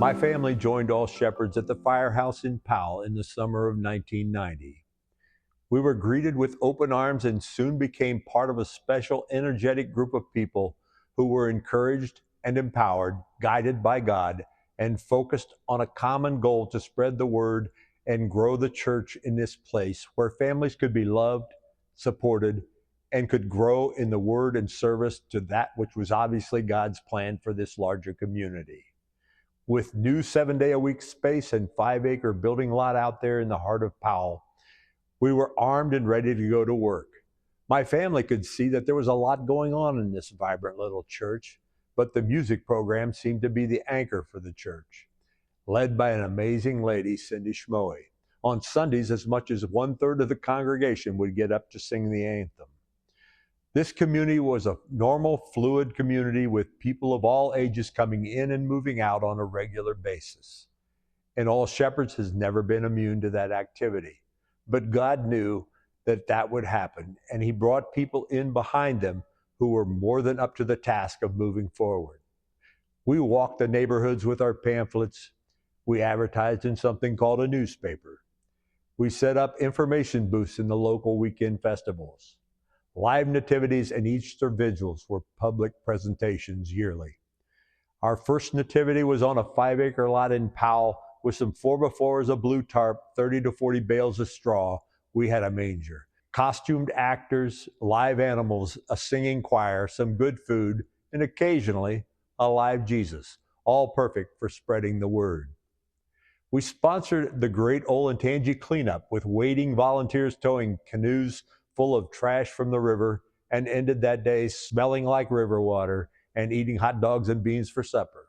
My family joined All Shepherds at the firehouse in Powell in the summer of 1990. We were greeted with open arms and soon became part of a special, energetic group of people who were encouraged and empowered, guided by God, and focused on a common goal to spread the word and grow the church in this place where families could be loved, supported, and could grow in the word and service to that which was obviously God's plan for this larger community. With new 7-day-a-week space and 5-acre building lot out there in the heart of Powell, we were armed and ready to go to work. My family could see that there was a lot going on in this vibrant little church, but the music program seemed to be the anchor for the church, led by an amazing lady, Cindy Schmoe. On Sundays, as much as 1/3 of the congregation would get up to sing the anthem. This community was a normal, fluid community with people of all ages coming in and moving out on a regular basis. And All Shepherds has never been immune to that activity. But God knew that that would happen, and He brought people in behind them who were more than up to the task of moving forward. We walked the neighborhoods with our pamphlets. We advertised in something called a newspaper. We set up information booths in the local weekend festivals. Live nativities and Easter vigils were public presentations yearly. Our first nativity was on a 5-acre lot in Powell with some 4x4s of blue tarp, 30 to 40 bales of straw. We had a manger. Costumed actors, live animals, a singing choir, some good food, and occasionally a live Jesus, all perfect for spreading the word. We sponsored the Great Olentangy Cleanup with waiting volunteers towing canoes full of trash from the river and ended that day smelling like river water and eating hot dogs and beans for supper.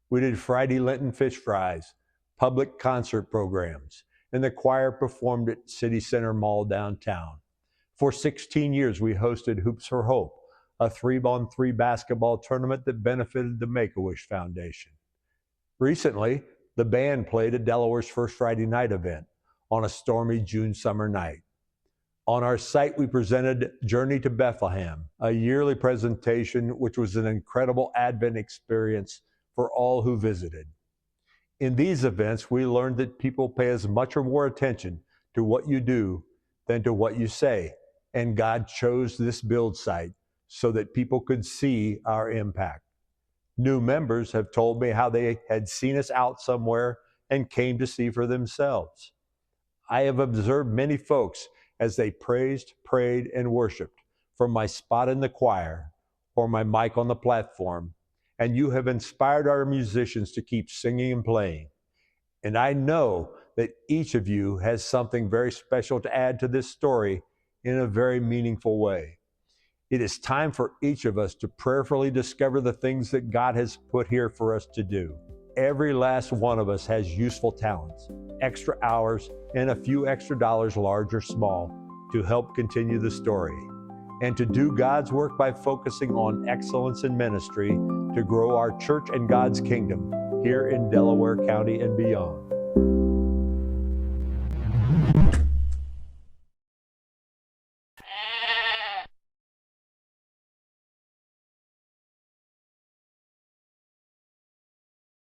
We did Friday Lenten fish fries, public concert programs, and the choir performed at City Center Mall downtown. For 16 years, we hosted Hoops for Hope, a 3-on-3 basketball tournament that benefited the Make-A-Wish Foundation. Recently, the band played at Delaware's first Friday night event on a stormy June summer night. On our site, we presented Journey to Bethlehem, a yearly presentation which was an incredible Advent experience for all who visited. In these events, we learned that people pay as much or more attention to what you do than to what you say, and God chose this build site so that people could see our impact. New members have told me how they had seen us out somewhere and came to see for themselves. I have observed many folks as they praised, prayed, and worshiped from my spot in the choir or my mic on the platform, and you have inspired our musicians to keep singing and playing. And I know that each of you has something very special to add to this story in a very meaningful way. It is time for each of us to prayerfully discover the things that God has put here for us to do. Every last one of us has useful talents, extra hours, and a few extra dollars, large or small, to help continue the story, and to do God's work by focusing on excellence in ministry to grow our church and God's kingdom here in Delaware County and beyond.